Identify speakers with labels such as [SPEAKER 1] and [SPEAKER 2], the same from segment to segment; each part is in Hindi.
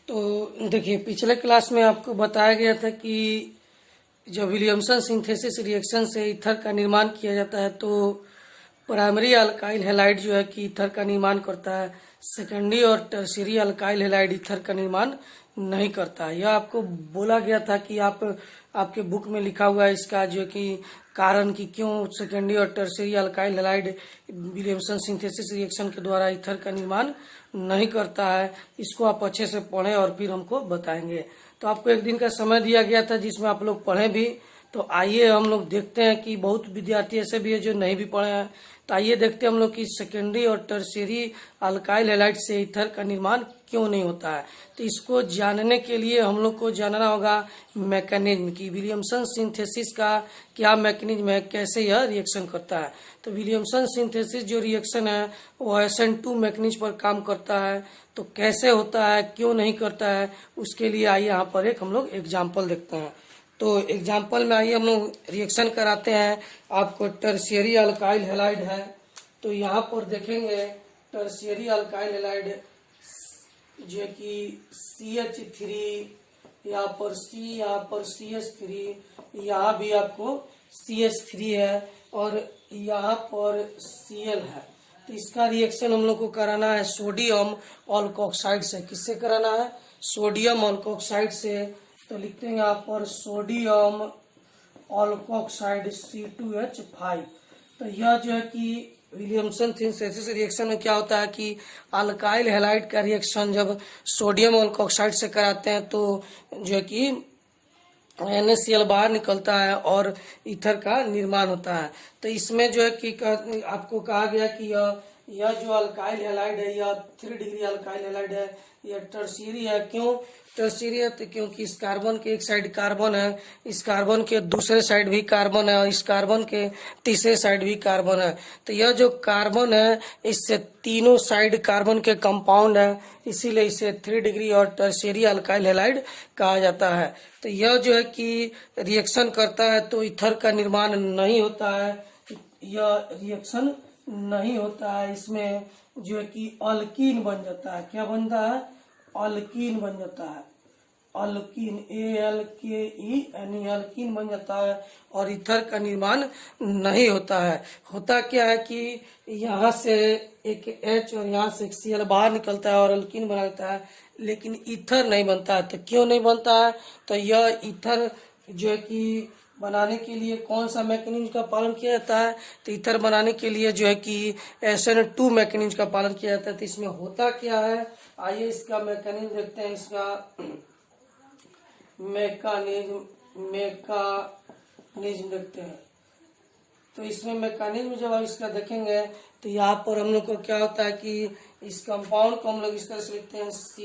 [SPEAKER 1] तो देखिए, पिछले क्लास में आपको बताया गया था कि जब विलियमसन सिंथेसिस रिएक्शन से ईथर का निर्माण किया जाता है तो प्राइमरी अल्काइल हैलाइड जो है कि ईथर का निर्माण करता है, सेकेंडरी और टर्शियरी अल्काइल हैलाइड ईथर का निर्माण नहीं करता है। यह आपको बोला गया था कि आपके बुक में लिखा हुआ है इसका जो कि कारण कि क्यों सेकेंडरी और tertiary alkyl halide Williamson synthesis reaction के द्वारा ईथर का निर्माण नहीं करता है। इसको आप अच्छे से पढ़ें और फिर हमको बताएंगे। तो आपको एक दिन का समय दिया गया था जिसमें आप लोग पढ़ें भी। तो आइए हम लोग देखते हैं कि बहुत विद्यार्थी ऐसे भी है जो नहीं भी पढ़े हैं। तो आइए देखते हैं हम लोग कि सेकेंडरी और टर्शियरी अल्काइल हैलाइड से ईथर का निर्माण क्यों नहीं होता है। तो इसको जानने के लिए हम लोग को जानना होगा मैकेनिज्म की विलियमसन सिंथेसिस का क्या मैकेनिज्म है, कैसे यह रिएक्शन करता है। तो विलियमसन सिंथेसिस जो रिएक्शन है वो SN2 मैकेनिज्म पर काम करता है। तो कैसे होता है, क्यों नहीं करता है, उसके लिए आइए यहाँ पर एक हम लोग एग्जाम्पल देखते हैं। तो एग्जाम्पल में आइए हम लोग रिएक्शन कराते हैं। आपको टर्शियरी अल्काइल हैलाइड है तो यहाँ पर देखेंगे टर्शियरी अल्काइल हैलाइड जो कि CH3, यहाँ पर C, यहाँ पर CH3, यहाँ भी आपको CH3 है और यहाँ पर Cl है। तो इसका रिएक्शन हम लोग को कराना है सोडियम अल्कोक्साइड से। किससे कराना है? सोडियम अल्कोक्साइड से। तो लिखते हैं यहाँ पर सोडियम अल्कोक्साइड C2H5। तो यह जो है कि विलियमसन सिंथेसिस रिएक्शन में क्या होता है कि अल्काइल हैलाइड का रिएक्शन जब सोडियम अल्कोक्साइड से कराते हैं तो जो है कि NaCl बाहर निकलता है और ईथर का निर्माण होता है। तो इसमें जो है कि आपको कहा गया कि यह जो अल्काइल हैलाइड है यह 3 डिग्री अल्काइल हैलाइड है, यह टर्शियरी है। क्यों टर्शियरी है? तो क्योंकि इस कार्बन के एक साइड कार्बन है, इस कार्बन के दूसरे साइड भी कार्बन है और इस कार्बन के तीसरे साइड भी कार्बन है। तो यह जो कार्बन है इससे तीनों साइड कार्बन के कंपाउंड है, इसीलिए इसे 3 डिग्री और टर्शियरी अल्काइल हैलाइड कहा जाता है। तो यह जो है कि रिएक्शन करता है तो ईथर का निर्माण नहीं होता है, यह रिएक्शन नहीं होता है। इसमें जो है कि अल्कीन बन जाता है। क्या बनता है? अल्कीन बन जाता है। अल्कीन ALKEN अल्कीन बन जाता है और ईथर का निर्माण नहीं होता है। होता क्या है कि यहाँ से एक H और यहाँ से एक Cl बाहर निकलता है और अल्कीन बना देता है, लेकिन ईथर नहीं बनता है। तो क्यों नहीं बनता है? तो यह ईथर जो है कि बनाने के लिए कौन सा मैकेनिज्म का पालन किया जाता है? तो ईथर बनाने के लिए जो है कि SN2 मैकेनिज्म का पालन किया जाता है। तो इसमें होता क्या है, आइए इसका मैकेनिज्म देखते हैं। इसका मैकेनिज्म देखते हैं। तो इसमें मैकेनिज्म जब हम इसका देखेंगे तो यहाँ पर हम लोग को क्या होता है कि इस कंपाउंड को हम लोग इस तरह से लिखते हैं C,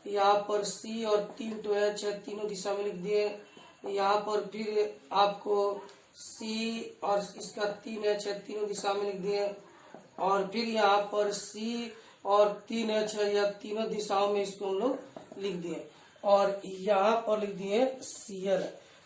[SPEAKER 1] यहाँ पर C और 3 H है, तीनों दिशा में लिख दिए। यहाँ पर फिर आपको C और इसका 3H है, तीनों दिशा में लिख दिए। और फिर यहाँ पर C और 3H है, या तीनों दिशाओं में इसको हम लोग लिख दिए। और यहाँ पर लिख दिए Cl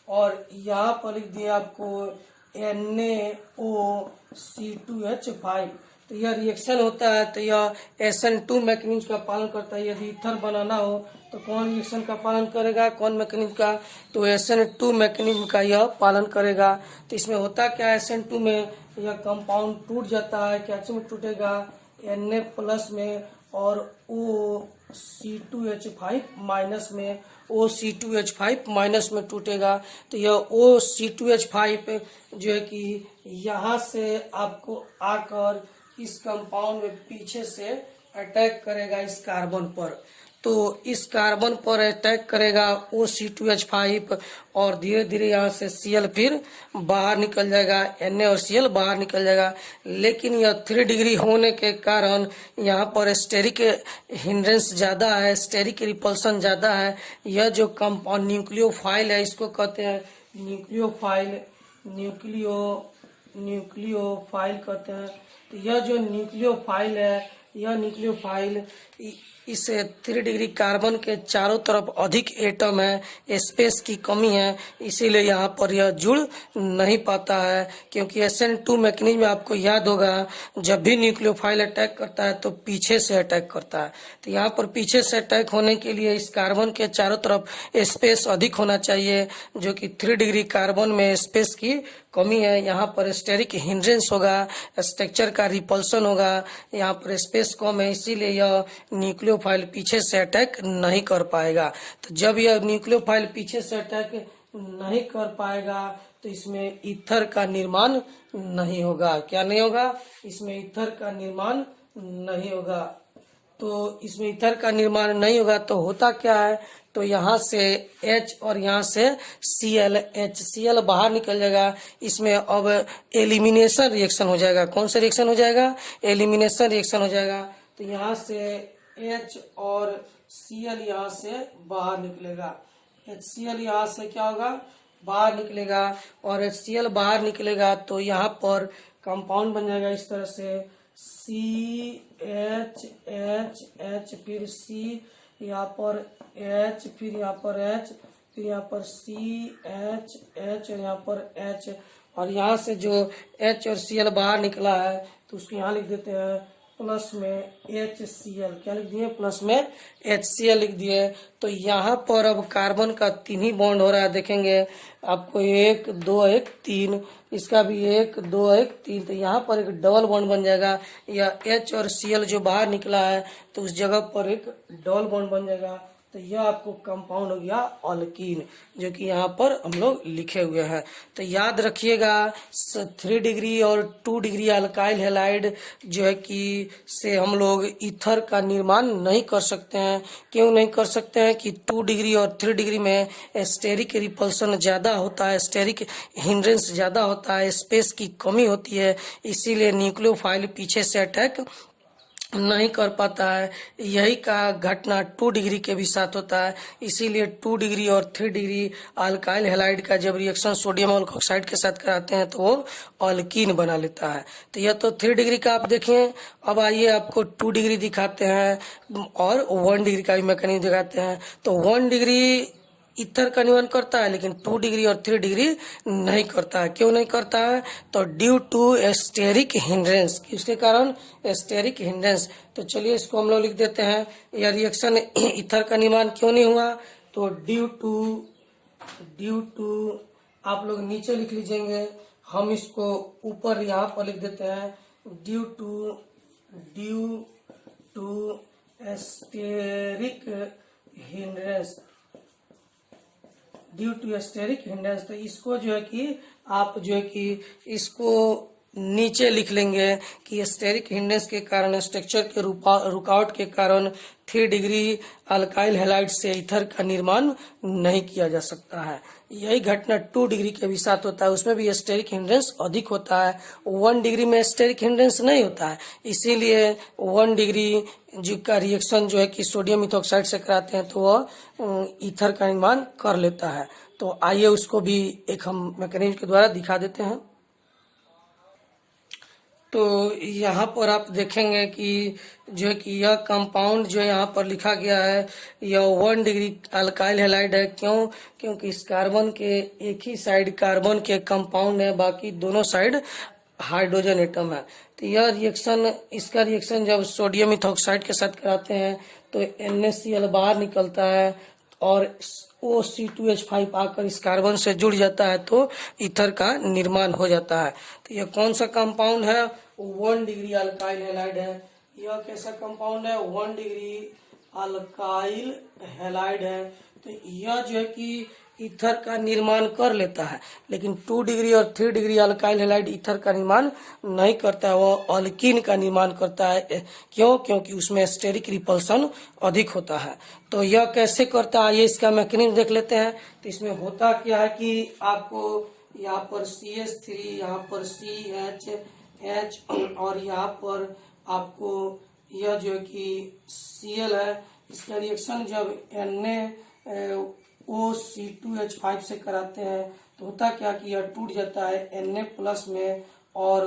[SPEAKER 1] और यहाँ पर लिख दिए आपको NaOC2H5। तो यह रिएक्शन होता है। तो यह SN2 मैकेनिज्म का पालन करता है। यदि ईथर बनाना हो तो कौन रिएक्शन का पालन करेगा, कौन मैकेनिज्म का? तो SN2 मैकेनिज्म का यह पालन करेगा। तो इसमें होता क्या है, SN2 में यह कंपाउंड टूट जाता है। क्या में टूटेगा? Na+ में और OC2H5 माइनस में, OC2H5 माइनस में टूटेगा। तो यह OC2H5 जो है कि यहाँ से आपको आकर इस कंपाउंड में पीछे से अटैक करेगा इस कार्बन पर। तो इस कार्बन पर अटैक करेगा OC2H5 और धीरे धीरे यहाँ से Cl फिर बाहर निकल जाएगा, Na और Cl बाहर निकल जाएगा। लेकिन यह 3 डिग्री होने के कारण यहाँ पर स्टेरिक हिंड्रेंस ज़्यादा है, स्टेरिक रिपल्सन ज़्यादा है। यह जो कंपाउंड न्यूक्लियोफाइल है इसको कहते हैं न्यूक्लियोफाइल कहते हैं। तो यह जो न्यूक्लियोफाइल है, यह न्यूक्लियोफाइल इस 3 डिग्री कार्बन के चारों तरफ अधिक एटम है, स्पेस की कमी है, इसीलिए यहाँ पर यह जुड़ नहीं पाता है। क्योंकि SN2 मैकेनिज्म आपको याद होगा, जब भी न्यूक्लियोफाइल अटैक करता है तो पीछे से अटैक करता है। तो यहाँ पर पीछे से अटैक होने के लिए इस कार्बन के चारों तरफ स्पेस अधिक होना चाहिए, जो कि 3 डिग्री कार्बन में स्पेस की कमी है। यहाँ पर स्टेरिक हिंड्रेंस होगा, स्ट्रक्चर का रिपल्सन होगा, यहाँ पर स्पेस कम है, इसीलिए यह न्यूक्लियोफाइल पीछे से अटैक नहीं कर पाएगा। तो जब यह न्यूक्लियोफाइल पीछे से अटैक नहीं कर पाएगा तो इसमें ईथर का निर्माण नहीं होगा। क्या नहीं होगा? इसमें ईथर का निर्माण नहीं होगा। तो इसमें ईथर का निर्माण नहीं होगा तो होता क्या है, तो यहाँ से H और यहाँ से Cl, HCl बाहर निकल जाएगा। इसमें अब एलिमिनेशन रिएक्शन हो जाएगा। कौन सा रिएक्शन हो जाएगा? एलिमिनेशन रिएक्शन हो जाएगा। तो यहाँ से H और Cl यहाँ से बाहर निकलेगा। HCl यहाँ से क्या होगा? बाहर निकलेगा। और HCl बाहर निकलेगा तो यहाँ पर कंपाउंड बन जाएगा इस तरह से CH फिर C, यहाँ पर H, फिर यहाँ पर H, फिर यहाँ पर CH और यहाँ पर H। और यहाँ से जो H और Cl बाहर निकला है तो उसको यहाँ लिख देते हैं प्लस में HCl। क्या लिख दिए? प्लस में HCl लिख दिए। तो यहाँ पर अब कार्बन का 3 ही बॉन्ड हो रहा है। देखेंगे आपको 1 2 1 3, इसका भी 1 2 1 3। तो यहाँ पर एक डबल बॉन्ड बन जाएगा। या H और Cl जो बाहर निकला है तो उस जगह पर एक डबल बॉन्ड बन जाएगा। तो यह आपको कंपाउंड हो गया अल्कीन, जो कि यहाँ पर हम लोग लिखे हुए हैं। तो याद रखिएगा 3 डिग्री और 2 डिग्री अल्काइल हैलाइड जो है कि से हम लोग ईथर का निर्माण नहीं कर सकते हैं। क्यों नहीं कर सकते हैं? कि 2 डिग्री और 3 डिग्री में स्टेरिक रिपल्सन ज़्यादा होता है, स्टेरिक हिंड्रेंस ज़्यादा होता है, स्पेस की कमी होती है, इसीलिए न्यूक्लियोफाइल पीछे से अटैक नहीं कर पाता है। यही का घटना 2 डिग्री के भी साथ होता है। इसीलिए 2 डिग्री और 3 डिग्री अल्काइल हैलाइड का जब रिएक्शन सोडियम ऑक्साइड के साथ कराते हैं तो वो अल्कीन बना लेता है। तो यह तो 3 डिग्री का आप देखें। अब आइए आपको 2 डिग्री दिखाते हैं और 1 डिग्री का भी मैकेनिज्म दिखाते हैं। तो 1 डिग्री ईथर का निर्माण करता है, लेकिन 2 डिग्री और 3 डिग्री नहीं करता है। क्यों नहीं करता है? तो ड्यू टू स्टेरिक हिंड्रेंस। किसके कारण? Steric hindrance. तो चलिए इसको हम लोग लिख देते हैं। यह रिएक्शन ईथर का निर्माण क्यों नहीं हुआ? तो ड्यू टू आप लोग नीचे लिख लीजिएंगे, हम इसको ऊपर यहाँ पर लिख देते हैं। Due to steric hindrance, due to steric hindrance. तो इसको जो है कि आप जो है कि इसको नीचे लिख लेंगे कि स्टेरिक हिंड्रेंस के कारण, स्ट्रक्चर के रुकावट के कारण 3 डिग्री अल्काइल हैलाइड से ईथर का निर्माण नहीं किया जा सकता है। यही घटना 2 डिग्री के भी साथ होता है, उसमें भी स्टेरिक हिंड्रेंस अधिक होता है। 1 डिग्री में स्टेरिक हिंड्रेंस नहीं होता है, इसीलिए 1 डिग्री जो का रिएक्शन जो है कि सोडियम इथॉक्साइड से कराते हैं तो वह ईथर का निर्माण कर लेता है। तो आइए उसको भी एक हम मैकेनिज्म के द्वारा दिखा देते हैं। तो यहाँ पर आप देखेंगे कि जो है कि यह कंपाउंड जो यहाँ पर लिखा गया है यह 1 डिग्री अल्काइल हैलाइड है। क्यों? क्योंकि इस कार्बन के एक ही साइड कार्बन के कंपाउंड है, बाकी दोनों साइड हाइड्रोजन एटम है। तो यह रिएक्शन, इसका रिएक्शन जब सोडियम इथॉक्साइड के साथ कराते हैं तो NaCl बाहर निकलता है और OC2H5 आकर इस कार्बन से जुड़ जाता है तो ईथर का निर्माण हो जाता है। तो यह कौन सा कंपाउंड है? 1 डिग्री अल्काइल हैलाइड है। यह कैसा कंपाउंड है? 1 डिग्री अल्काइल हैलाइड है। तो यह जो है कि ईथर का निर्माण कर लेता है, लेकिन 2 डिग्री और 3 डिग्री अल्काइल हैलाइड ईथर का निर्माण नहीं करता है, वह अल्कीन का निर्माण करता है। क्यों? क्योंकि उसमें स्टेरिक रिपल्सन अधिक होता है। तो यह कैसे करता है, ये इसका मैकेनिज्म देख लेते हैं। तो इसमें होता क्या है कि आपको यहाँ पर CH3, यहाँ पर CH और यहाँ पर आपको यह जो है कि Cl है, इसका रिएक्शन जब NaOC2H5 से कराते हैं तो होता क्या कि यह टूट जाता है Na प्लस में और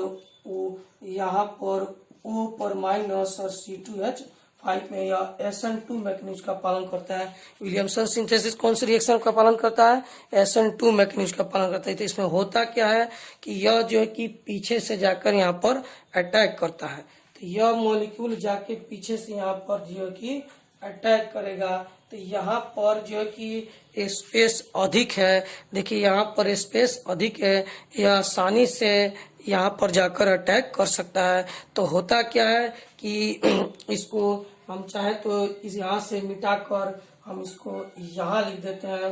[SPEAKER 1] यहाँ पर O पर माइनस और C2H5 फाइव में यह SN2 मैकेनिज्म का पालन करता है। विलियमसन सिंथेसिस कौन सी रिएक्शन का पालन करता है? SN2 मैकेनिज्म का पालन करता है। तो इसमें होता क्या है कि यह जो है कि पीछे से जाकर यहाँ पर अटैक करता है। तो यह मॉलिक्यूल जाके पीछे से यहाँ पर जो है कि अटैक करेगा। तो यहाँ पर जो है कि स्पेस अधिक है, देखिए यहाँ पर स्पेस अधिक है, यह आसानी से यहाँ पर जाकर अटैक कर सकता है। तो होता क्या है कि इसको हम चाहे तो इस यहाँ से मिटाकर हम इसको यहाँ लिख देते हैं।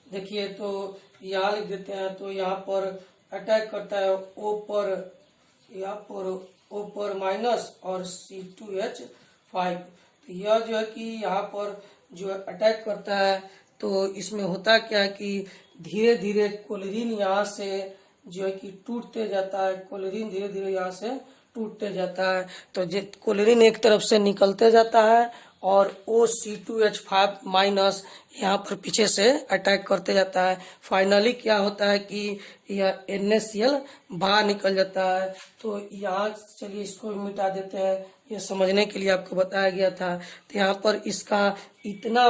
[SPEAKER 1] देखिए तो यहाँ लिख देते हैं, तो यहाँ पर अटैक करता है O पर, यहाँ पर O पर माइनस और C2H5। तो यह जो है कि यहाँ पर जो अटैक करता है, तो इसमें होता क्या है कि धीरे धीरे कोलेरिन यहाँ से जो है कि टूटते जाता है। कोलेरिन धीरे धीरे यहाँ से टूटते जाता है। तो कोलेरिन एक तरफ से निकलते जाता है और OC2H5 माइनस यहाँ पर पीछे से अटैक करते जाता है। फाइनली क्या होता है कि यह NaCl बाहर निकल जाता है। तो यहाँ चलिए इसको मिटा देते हैं, यह समझने के लिए आपको बताया गया था। तो यहाँ पर इसका इतना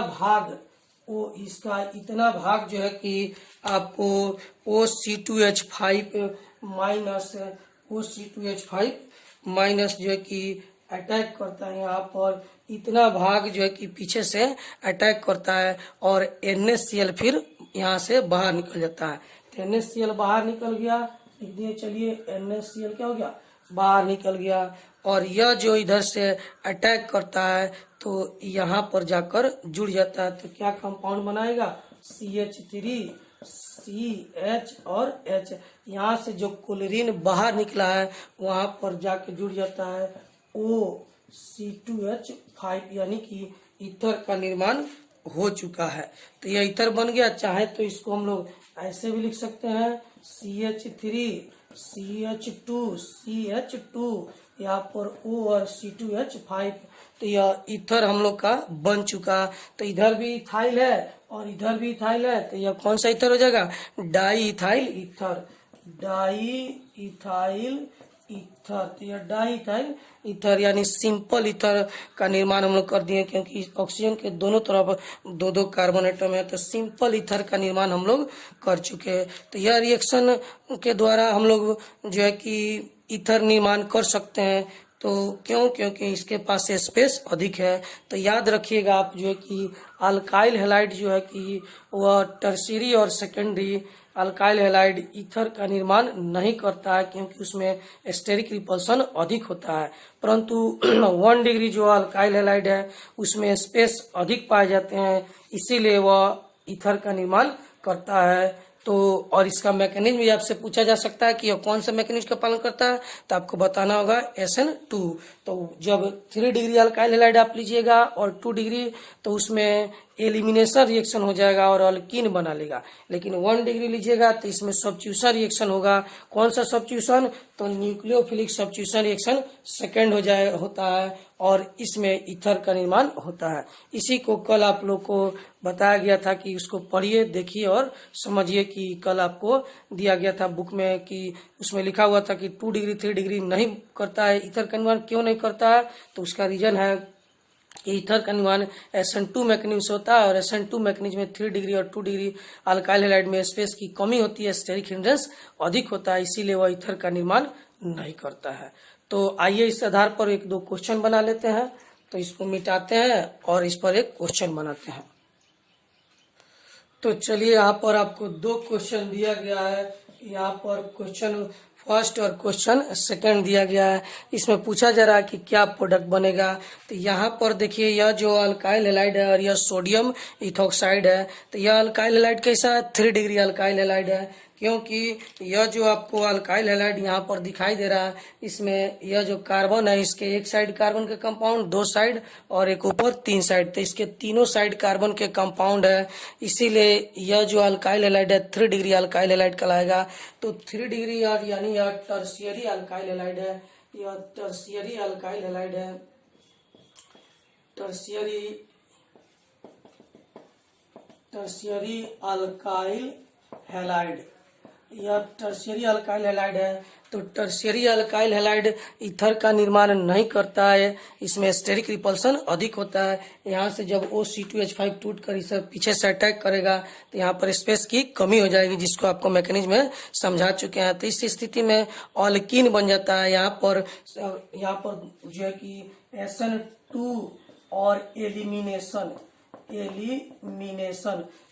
[SPEAKER 1] भाग जो है कि आपको OC2H5 माइनस जो है कि अटैक करता है। यहाँ पर इतना भाग जो है कि पीछे से अटैक करता है और NaCl फिर यहाँ से बाहर निकल जाता है। तो NaCl बाहर निकल गया, लिख दिए। चलिए NaCl क्या हो गया? बाहर निकल गया। और यह जो इधर से अटैक करता है तो यहाँ पर जाकर जुड़ जाता है। तो क्या कंपाउंड बनाएगा? CH3 CH और H। यहाँ से जो क्लोरीन बाहर निकला है वहां पर जाके जुड़ जाता है OC2H5, यानी कि ईथर का निर्माण हो चुका है। तो यह ईथर बन गया। चाहे तो इसको हम लोग ऐसे भी लिख सकते हैं, CH3 CH2 यहाँ पर O और C2H5। तो यह ईथर हम लोग का बन चुका। तो इधर भी इथाइल है और इधर भी इथाइल है। तो यह कौन सा ईथर हो जाएगा? Di ethyl ether. तो यह डाई इथाइल ईथर यानी सिंपल ईथर का निर्माण हम लोग कर दिए, क्योंकि ऑक्सीजन के दोनों तरफ दो दो कार्बन एटम है। तो सिंपल ईथर का निर्माण हम लोग कर चुके हैं। तो यह रिएक्शन के द्वारा हम लोग जो है कि ईथर निर्माण कर सकते हैं। तो क्योंकि इसके पास स्पेस अधिक है। तो याद रखिएगा आप जो है कि अल्काइल हैलाइड जो है कि वह टर्शियरी और सेकेंडरी अल्काइल हैलाइड ईथर का निर्माण नहीं करता है, क्योंकि उसमें स्टेरिक रिपल्सन अधिक होता है। परंतु 1 डिग्री जो अल्काइल हैलाइड है उसमें स्पेस अधिक पाए जाते हैं, इसीलिए वह ईथर का निर्माण करता है। तो और इसका मैकेनिज्म भी आपसे पूछा जा सकता है कि यह कौन सा मैकेनिज्म का पालन करता है, तो आपको बताना होगा SN2। तो जब 3 डिग्री अल्काइल हैलाइड आप लीजिएगा और 2 डिग्री, तो उसमें एलिमिनेशन रिएक्शन हो जाएगा और अल्कीन बना लेगा। लेकिन 1 डिग्री लीजिएगा तो इसमें सब्स्टिट्यूशन रिएक्शन होगा। कौन सा सब्स्टिट्यूशन? तो न्यूक्लियोफिलिक सब्स्टिट्यूशन रिएक्शन सेकेंड होता है और इसमें ईथर का निर्माण होता है। इसी को कल आप लोग को बताया गया था कि उसको पढ़िए, देखिए और समझिए। कि कल आपको दिया गया था बुक में कि उसमें लिखा हुआ था कि 2 डिग्री 3 डिग्री नहीं करता है ईथर का निर्माण। क्यों नहीं करता है? तो उसका रीजन है कि ईथर का निर्माण SN2 मैकेनिज्म से होता है और SN2 मैकेनिज्म में 3 डिग्री और 2 डिग्री अल्काइल हैलाइड में स्पेस की कमी होती है, स्टेरिक हिंड्रेंस अधिक होता है, इसीलिए वह ईथर का निर्माण नहीं करता है। तो आइए इस आधार पर 1-2 क्वेश्चन बना लेते हैं। तो इसको मिटाते हैं और इस पर एक क्वेश्चन बनाते हैं। तो चलिए यहाँ पर आपको 2 क्वेश्चन दिया गया है। यहाँ पर क्वेश्चन फर्स्ट और क्वेश्चन सेकंड दिया गया है। इसमें पूछा जा रहा है कि क्या प्रोडक्ट बनेगा। तो यहाँ पर देखिए, यह जो अल्काइल हैलाइड है और यह सोडियम इथॉक्साइड है। तो यह अल्काइल हैलाइड कैसा है? 3 डिग्री अल्काइल हैलाइड है, क्योंकि यह जो आपको अल्काइल हैलाइड यहाँ पर दिखाई दे रहा है, इसमें यह जो कार्बन है, इसके एक साइड कार्बन के कंपाउंड 2 साइड और एक ऊपर 3 साइड। तो इसके तीनों साइड कार्बन के कंपाउंड है, इसीलिए यह जो अल्काइल हैलाइड है 3 डिग्री अल्काइल हैलाइड कहलाएगा। तो 3 डिग्री और यानी यह टर्शियरी अल्काइल हैलाइड है। यह टर्शियरी अल्काइल हैलाइड है। टर्शियरी अल्काइल हैलाइड यह टर्शियरी अल्काइल हैलाइड है। तो टर्शियरी अल्काइल हैलाइड ईथर का निर्माण नहीं करता है, इसमें स्टेरिक रिपल्सन अधिक होता है। यहाँ से जब OC2H5 टूट कर इसे पीछे से अटैक करेगा तो यहाँ पर स्पेस की कमी हो जाएगी, जिसको आपको मैकेनिज्म में समझा चुके हैं। तो इस स्थिति में ऑल्कीन बन जाता है। यहाँ पर जो है कि SN2 और एलिमिनेशन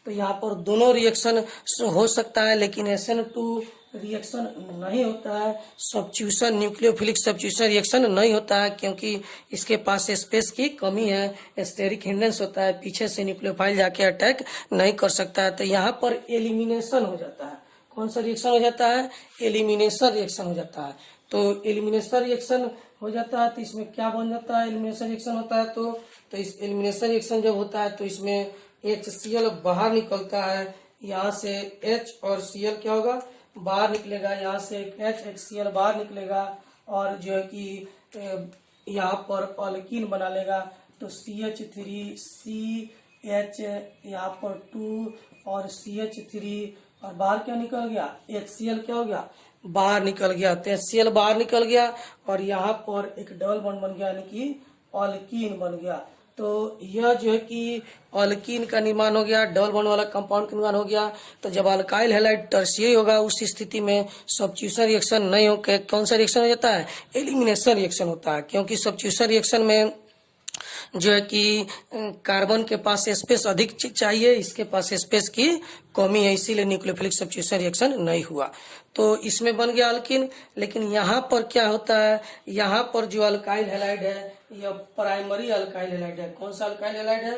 [SPEAKER 1] तो यहाँ पर दोनों रिएक्शन हो सकता है, लेकिन SN2 रिएक्शन नहीं होता है। सब्स्टिट्यूशन, न्यूक्लियोफिलिक सब्स्टिट्यूशन रिएक्शन नहीं होता है, क्योंकि इसके पास स्पेस की कमी है, स्टेरिक हिंड्रेंस होता है, पीछे से न्यूक्लियोफाइल जाके अटैक नहीं कर सकता है। तो यहाँ पर एलिमिनेशन हो जाता है। कौन सा रिएक्शन हो जाता है? एलिमिनेशन रिएक्शन हो जाता है। तो एलिमिनेशन रिएक्शन हो जाता है तो इसमें क्या बन जाता है? एलिमिनेशन रिएक्शन होता है तो इस एलिमिनेशन रिएक्शन जब होता है तो इसमें HCl बाहर निकलता है। यहाँ से H और Cl क्या होगा? बाहर निकलेगा। यहाँ से HCl बाहर निकलेगा और जो है कि यहाँ पर ऑल्कीन बना लेगा। तो CH3 CH यहाँ पर 2 और CH3 और बाहर क्या निकल गया? HCl क्या हो गया? बाहर निकल गया। तो HCl बाहर निकल गया और यहाँ पर एक डबल बॉन्ड बन गया, यानी कि ऑल्कीन बन गया। तो यह जो है कि ऑल्कीन का निर्माण हो गया, डबल बॉन्ड वाला कंपाउंड का निर्माण हो गया। तो जब अल्काइल हैलाइड टर्शियरी होगा उस स्थिति में सब्स्टिट्यूशन रिएक्शन नहीं होकर कौन सा रिएक्शन हो जाता है? एलिमिनेशन रिएक्शन होता है, क्योंकि सब्स्टिट्यूशन रिएक्शन में जो है कि कार्बन के पास स्पेस अधिक चाहिए, इसके पास स्पेस की कमी है, इसीलिए न्यूक्लियोफिलिक सब्स्टिट्यूशन रिएक्शन नहीं हुआ। तो इसमें बन गया अल्कीन। लेकिन यहाँ पर क्या होता है? यहाँ पर जो अल्काइल हैलाइड है यह प्राइमरी अल्काइल हैलाइड है। कौन सा अल्काइल हैलाइड है?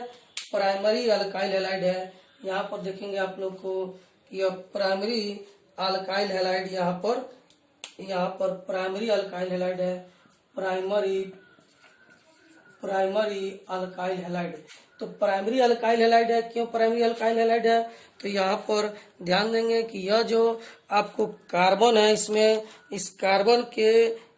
[SPEAKER 1] प्राइमरी अल्काइल हैलाइड है। यहाँ पर देखेंगे आप लोग को यह प्राइमरी अल्काइल हैलाइड, यहाँ पर प्राइमरी अल्काइल हैलाइड है। Primary alkyl halide. तो प्राइमरी अल्काइल हैलाइड है। क्यों प्राइमरी अल्काइल हैलाइड है? तो यहाँ पर ध्यान देंगे कि यह जो आपको कार्बन है, इसमें इस कार्बन के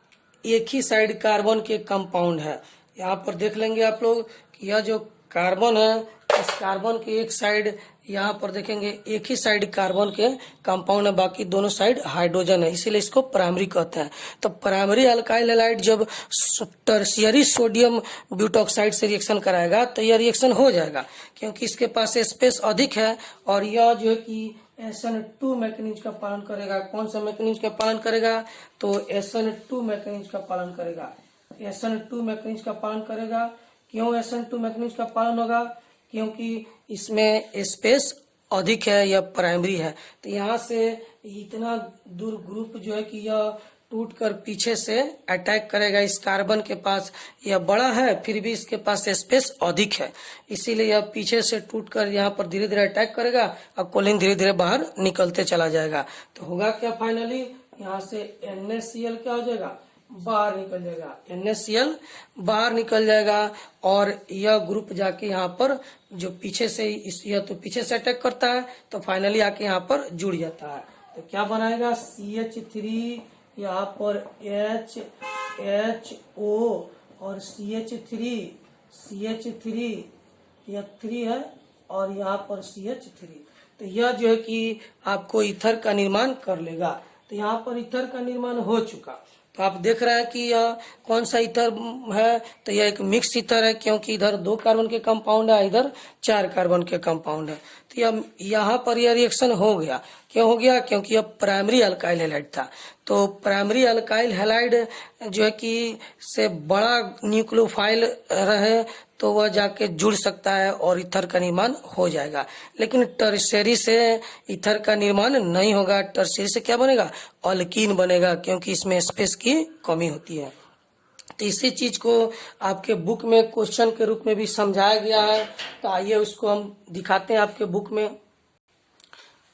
[SPEAKER 1] एक ही साइड कार्बन के कंपाउंड है। यहाँ पर देख लेंगे आप लोग कि यह जो कार्बन है, इस कार्बन के एक साइड यहाँ पर देखेंगे एक ही साइड कार्बन के कंपाउंड है, बाकी दोनों साइड हाइड्रोजन है, इसीलिए इसको प्राइमरी कहते हैं। तो प्राइमरी अल्काइल हैलाइड जब टर्शियरी सोडियम ब्यूटॉक्साइड से रिएक्शन कराएगा तो यह रिएक्शन हो जाएगा, क्योंकि इसके पास स्पेस अधिक है और यह जो है कि SN2 मैकेनिज्म का पालन करेगा। कौन सा मैकेनिज्म का पालन करेगा? तो SN2 मैकेनिज्म का पालन करेगा। SN2 मैकेनिज्म का पालन करेगा। क्यों SN2 मैकेनिज्म का पालन होगा? क्योंकि इसमें स्पेस अधिक है, यह प्राइमरी है। तो यहाँ से इतना दूर ग्रुप जो है कि यह टूटकर पीछे से अटैक करेगा। इस कार्बन के पास यह बड़ा है, फिर भी इसके पास स्पेस अधिक है, इसीलिए यह पीछे से टूटकर यहाँ पर धीरे धीरे अटैक करेगा और कोलिन धीरे धीरे बाहर निकलते चला जाएगा। तो होगा क्या? फाइनली यहाँ से NaCl क्या हो जाएगा? बाहर निकल जाएगा। NaCl बाहर निकल जाएगा और यह ग्रुप जाके यहाँ पर जो पीछे से यह तो पीछे से अटैक करता है, तो फाइनली आके यहाँ पर जुड़ जाता है। तो क्या बनाएगा? CH3 यहाँ पर HO और CH3 यह 3 है और यहाँ पर CH3। तो यह जो है कि आपको ईथर का निर्माण कर लेगा। तो यहाँ पर ईथर का निर्माण हो चुका। तो आप देख रहे हैं कि यह कौन सा ईथर है? तो यह एक मिक्स ईथर है, क्योंकि इधर 2 कार्बन के कंपाउंड है, इधर 4 कार्बन के कंपाउंड है। तो यह यहाँ पर यह रिएक्शन हो गया। क्यों हो गया? क्योंकि यह प्राइमरी अल्काइल हैलाइड था। तो प्राइमरी अल्काइल हैलाइड जो है कि से बड़ा न्यूक्लियोफाइल रहे तो वह जाके जुड़ सकता है और ईथर का निर्माण हो जाएगा। लेकिन टर्शियरी से ईथर का निर्माण नहीं होगा। टर्शियरी से क्या बनेगा? ऑल्कीन बनेगा, क्योंकि इसमें स्पेस की कमी होती है। तो इसी चीज को आपके बुक में क्वेश्चन के रूप में भी समझाया गया है। तो आइए उसको हम दिखाते हैं आपके बुक में।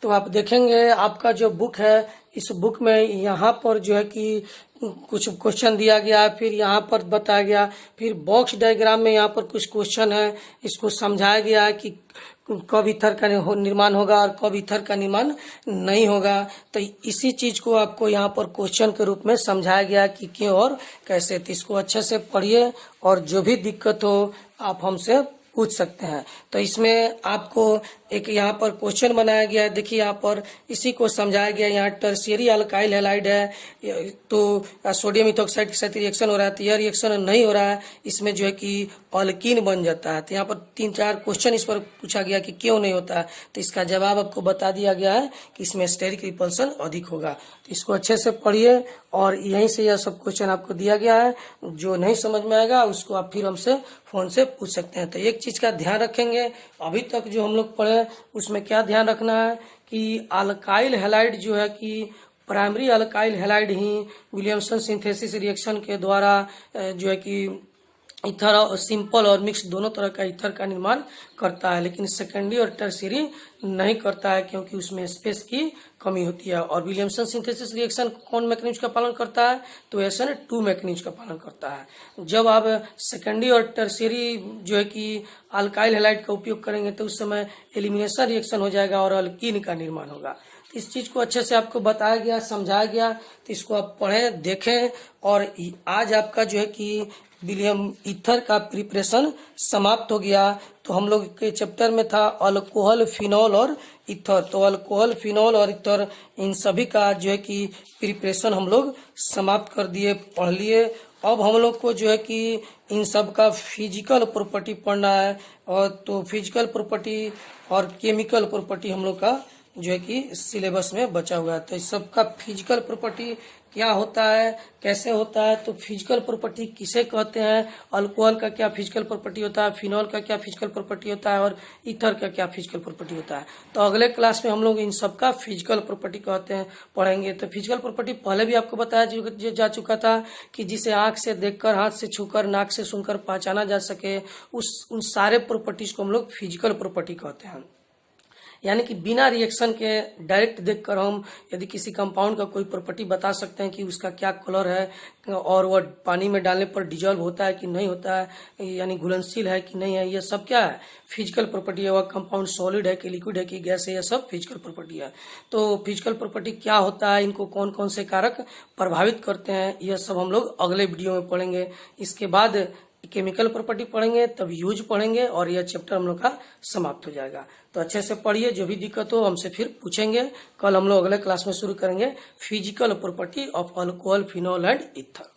[SPEAKER 1] तो आप देखेंगे आपका जो बुक है, इस बुक में यहाँ पर जो है कि कुछ क्वेश्चन दिया गया, फिर यहाँ पर बताया गया, फिर बॉक्स डायग्राम में यहाँ पर कुछ क्वेश्चन है, इसको समझाया गया है कि कब ईथर का निर्माण होगा और कब ईथर का निर्माण नहीं होगा। तो इसी चीज को आपको यहाँ पर क्वेश्चन के रूप में समझाया गया कि क्यों और कैसे। तो इसको अच्छे से पढ़िए और जो भी दिक्कत हो आप हमसे पूछ सकते हैं। तो इसमें आपको एक यहाँ पर क्वेश्चन बनाया गया है। देखिए यहाँ पर इसी को समझाया गया है। यहाँ टर्शियरी अल्काइल हैलाइड है तो सोडियम इथोक्साइड के साथ रिएक्शन हो रहा है, तो यह रिएक्शन नहीं हो रहा है, इसमें जो है कि अल्कीन बन जाता है। तो यहाँ पर 3-4 क्वेश्चन इस पर पूछा गया कि क्यों नहीं होता है, तो इसका जवाब आपको बता दिया गया है कि इसमें स्टेरिक रिपल्सन अधिक होगा। तो इसको अच्छे से पढ़िए और यहीं से यह सब क्वेश्चन आपको दिया गया है। जो नहीं समझ में आएगा उसको आप फिर हमसे फोन से पूछ सकते हैं। तो एक चीज का ध्यान रखेंगे, अभी तक जो हम लोग पढ़े उसमें क्या ध्यान रखना है कि अल्काइल हैलाइड जो है कि प्राइमरी अल्काइल हैलाइड ही विलियमसन सिंथेसिस रिएक्शन के द्वारा जो है कि ईथर और सिंपल और मिक्स दोनों तरह का ईथर का निर्माण करता है, लेकिन सेकेंडरी और टर्शियरी नहीं करता है क्योंकि उसमें स्पेस की कमी होती है। और विलियमसन सिंथेसिस रिएक्शन कौन मैकेनिज्म का पालन करता है, तो SN2 मैकेनिज्म का पालन करता है। जब आप सेकेंडरी और टर्शियरी जो है कि अल्काइल हैलाइड का उपयोग करेंगे तो उस समय एलिमिनेशन रिएक्शन हो जाएगा और अल्कीन का निर्माण होगा। तो इस चीज को अच्छे से आपको बताया गया, समझाया गया, तो इसको आप पढ़ें, देखें। और आज आपका जो है कि विलियम ईथर का प्रिपरेशन समाप्त हो गया। तो हम लोग के चैप्टर में था अल्कोहल, फिनॉल और ईथर। तो अल्कोहल, फिनॉल और ईथर इन सभी का जो है कि प्रिपरेशन हम लोग समाप्त कर दिए, पढ़ लिए। अब हम लोग को जो है कि इन सब का फिजिकल प्रॉपर्टी पढ़ना है। और तो फिजिकल प्रॉपर्टी और केमिकल प्रॉपर्टी हम लोग का जो है कि सिलेबस में बचा हुआ है। तो इस सब का फिजिकल प्रॉपर्टी क्या होता है, कैसे होता है, तो फिजिकल प्रॉपर्टी किसे कहते हैं, अल्कोहल का क्या फिजिकल प्रॉपर्टी होता है, फिनॉल का क्या फिजिकल प्रॉपर्टी होता है और ईथर का क्या फिजिकल प्रॉपर्टी होता है। तो अगले क्लास में हम लोग इन सब का फिजिकल प्रॉपर्टी कहते हैं पढ़ेंगे। तो फिजिकल प्रॉपर्टी पहले भी आपको बताया जा चुका था कि जिसे आंख से देखकर, हाथ से छूकर, नाक से सुनकर पहचाना जा सके, उन सारे प्रॉपर्टीज को हम लोग फिजिकल प्रॉपर्टी कहते हैं। यानी कि बिना रिएक्शन के डायरेक्ट देखकर हम यदि किसी कंपाउंड का कोई प्रॉपर्टी बता सकते हैं कि उसका क्या कलर है और वह पानी में डालने पर डिजॉल्व होता है कि नहीं होता है, यानी घुलनशील है कि नहीं है, ये सब क्या है, फिजिकल प्रॉपर्टी है। वह कंपाउंड सॉलिड है कि लिक्विड है कि गैस है, यह सब फिजिकल प्रॉपर्टी है। तो फिजिकल प्रॉपर्टी क्या होता है, इनको कौन कौन से कारक प्रभावित करते हैं, यह सब हम लोग अगले वीडियो में पढ़ेंगे। इसके बाद केमिकल प्रॉपर्टी पढ़ेंगे, तब यूज पढ़ेंगे और यह चैप्टर हम लोग का समाप्त हो जाएगा। तो अच्छे से पढ़िए, जो भी दिक्कत हो हमसे फिर पूछेंगे। कल हम लोग अगले क्लास में शुरू करेंगे physical property of alcohol, phenol and ether.